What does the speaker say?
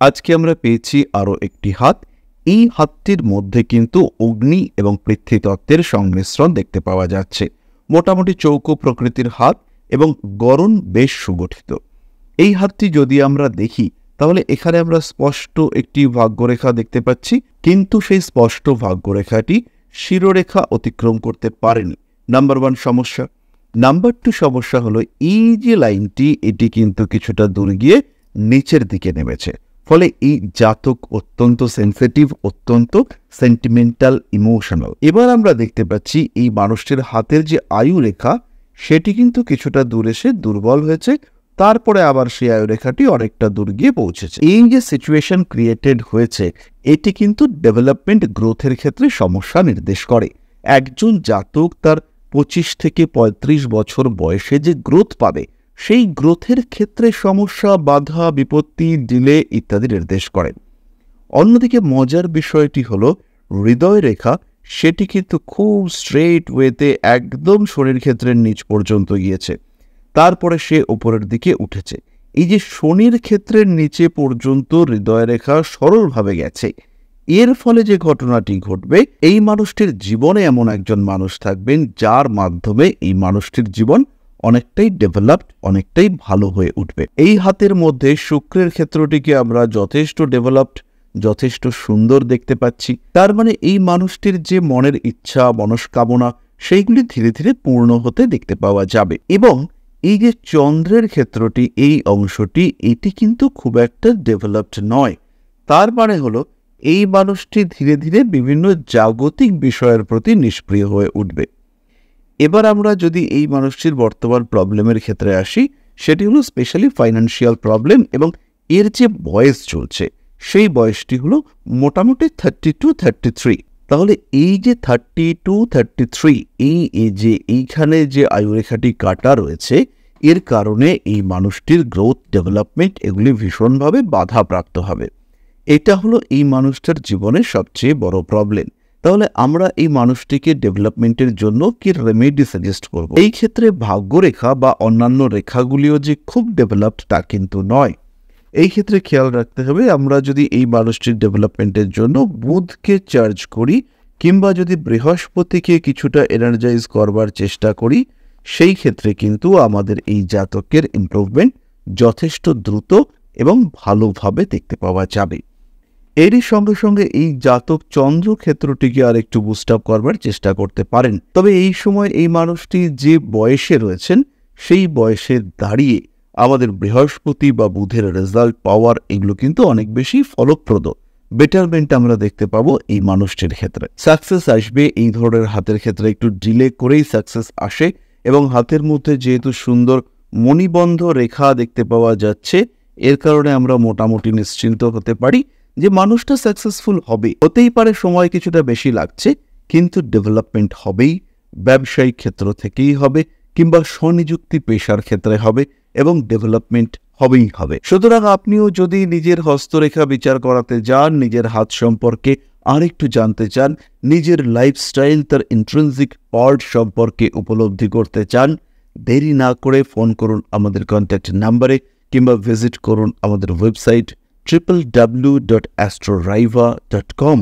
আজকে আমরা পেয়েছি আরও একটি হাত। এই হাতটির মধ্যে কিন্তু অগ্নি এবং পৃথ্বীতত্ত্বের সংমিশ্রণ দেখতে পাওয়া যাচ্ছে। মোটামুটি চৌকো প্রকৃতির হাত এবং গড়ন বেশ সুগঠিত। এই হাতটি যদি আমরা দেখি তাহলে এখানে আমরা স্পষ্ট একটি ভাগ্যরেখা দেখতে পাচ্ছি, কিন্তু সেই স্পষ্ট ভাগ্যরেখাটি শিরোরেখা অতিক্রম করতে পারেনি। নাম্বার 1 সমস্যা। নাম্বার 2 সমস্যা হলো এই যে লাইনটি, এটি কিন্তু কিছুটা দূর গিয়ে নিচের দিকে নেমেছে। ফলে এই জাতক অত্যন্ত সেন্সিটিভ, অত্যন্ত সেন্টিমেন্টাল, ইমোশনাল। এবার আমরা দেখতে পাচ্ছি এই মানুষটির হাতের যে আয়ু রেখা সেটি কিন্তু কিছুটা দূর এসে দুর্বল হয়েছে, তারপরে আবার সেই আয়ুরেখাটি অনেকটা দূর গিয়ে পৌঁছেছে। এই যে সিচুয়েশন ক্রিয়েটেড হয়েছে, এটি কিন্তু ডেভেলপমেন্ট গ্রোথের ক্ষেত্রে সমস্যা নির্দেশ করে। একজন জাতক তার 25 থেকে 35 বছর বয়সে যে গ্রোথ পাবে, সেই গ্রোথের ক্ষেত্রে সমস্যা, বাধা, বিপত্তি, ডিলে ইত্যাদি নির্দেশ করে। অন্যদিকে মজার বিষয়টি হলো হৃদয় রেখা, সেটি কিন্তু খুব স্ট্রেট ওয়েতে একদম শনির ক্ষেত্রের নিচ পর্যন্ত গিয়েছে, তারপরে সে উপরের দিকে উঠেছে। এই যে শনির ক্ষেত্রের নিচে পর্যন্ত হৃদয় রেখা সরলভাবে গেছে, এর ফলে যে ঘটনাটি ঘটবে, এই মানুষটির জীবনে এমন একজন মানুষ থাকবেন যার মাধ্যমে এই মানুষটির জীবন অনেকটাই ডেভেলপড, অনেকটাই ভালো হয়ে উঠবে। এই হাতের মধ্যে শুক্রের ক্ষেত্রটিকে আমরা যথেষ্ট ডেভেলপড, যথেষ্ট সুন্দর দেখতে পাচ্ছি। তার মানে এই মানুষটির যে মনের ইচ্ছা, মনস্কামনা, সেইগুলি ধীরে ধীরে পূর্ণ হতে দেখতে পাওয়া যাবে। এবং এই যে চন্দ্রের ক্ষেত্রটি, এই অংশটি, এটি কিন্তু খুব একটা ডেভেলপড নয়। তার মানে হলো এই মানুষটি ধীরে ধীরে বিভিন্ন জাগতিক বিষয়ের প্রতি নিষ্ক্রিয় হয়ে উঠবে। এবার আমরা যদি এই মানুষটির বর্তমান প্রবলেমের ক্ষেত্রে আসি, সেটি হলো স্পেশালি ফাইন্যান্সিয়াল প্রবলেম, এবং এর যে বয়স চলছে সেই বয়সটি হলো মোটামুটি 32-33। তাহলে এই যে 32-33, এই যে এইখানে যে আয়ুরেখাটি কাটা রয়েছে, এর কারণে এই মানুষটির গ্রোথ, ডেভেলপমেন্ট এগুলি ভীষণভাবে বাধাপ্রাপ্ত হবে। এটা হলো এই মানুষটার জীবনের সবচেয়ে বড় প্রবলেম। তাহলে আমরা এই মানুষটিকে ডেভেলপমেন্টের জন্য কি রেমেডি সাজেস্ট করব? এই ক্ষেত্রে ভাগ্যরেখা বা অন্যান্য রেখাগুলিও যে খুব ডেভেলপড তা কিন্তু নয়। এই ক্ষেত্রে খেয়াল রাখতে হবে, আমরা যদি এই মানুষটির ডেভেলপমেন্টের জন্য বুধকে চার্জ করি, কিংবা যদি বৃহস্পতিকে কিছুটা এনার্জাইজ করবার চেষ্টা করি, সেই ক্ষেত্রে কিন্তু আমাদের এই জাতকের ইমপ্রুভমেন্ট যথেষ্ট দ্রুত এবং ভালোভাবে দেখতে পাওয়া যাবে। এরই সঙ্গে সঙ্গে এই জাতক চন্দ্র ক্ষেত্রটিকে আর একটু বুস্ট আপ করবার চেষ্টা করতে পারেন। তবে এই সময় এই মানুষটি যে বয়সে রয়েছেন, সেই বয়সে দাঁড়িয়ে আমাদের বৃহস্পতি বা বুধের রেজাল্ট পাওয়ার এগুলো কিন্তু অনেক বেশি ফলপ্রদ। বেটারমেন্ট আমরা দেখতে পাবো এই মানুষটির ক্ষেত্রে। সাকসেস আসবে, এই ধরনের হাতের ক্ষেত্রে একটু ডিলে করেই সাকসেস আসে, এবং হাতের মধ্যে যেহেতু সুন্দর মণিবন্ধ রেখা দেখতে পাওয়া যাচ্ছে, এর কারণে আমরা মোটামুটি নিশ্চিন্ত হতে পারি যে মানুষটা সাকসেসফুল হবে। হতেই পারে সময় কিছুটা বেশি লাগছে, কিন্তু ডেভেলপমেন্ট হবেই। ব্যবসায়িক ক্ষেত্র থেকেই হবে, কিংবা স্বনিযুক্তি পেশার ক্ষেত্রে হবে, এবং ডেভেলপমেন্ট হবেই হবে। সুতরাং আপনিও যদি নিজের হস্তরেখা বিচার করাতে যান, নিজের হাত সম্পর্কে আরেকটু জানতে চান, নিজের লাইফস্টাইল, তার ইন্ট্রিনসিক পার্ট সম্পর্কে উপলব্ধি করতে চান, দেরি না করে ফোন করুন আমাদের কন্ট্যাক্ট নাম্বারে, কিংবা ভিজিট করুন আমাদের ওয়েবসাইট www.astroraiva.com।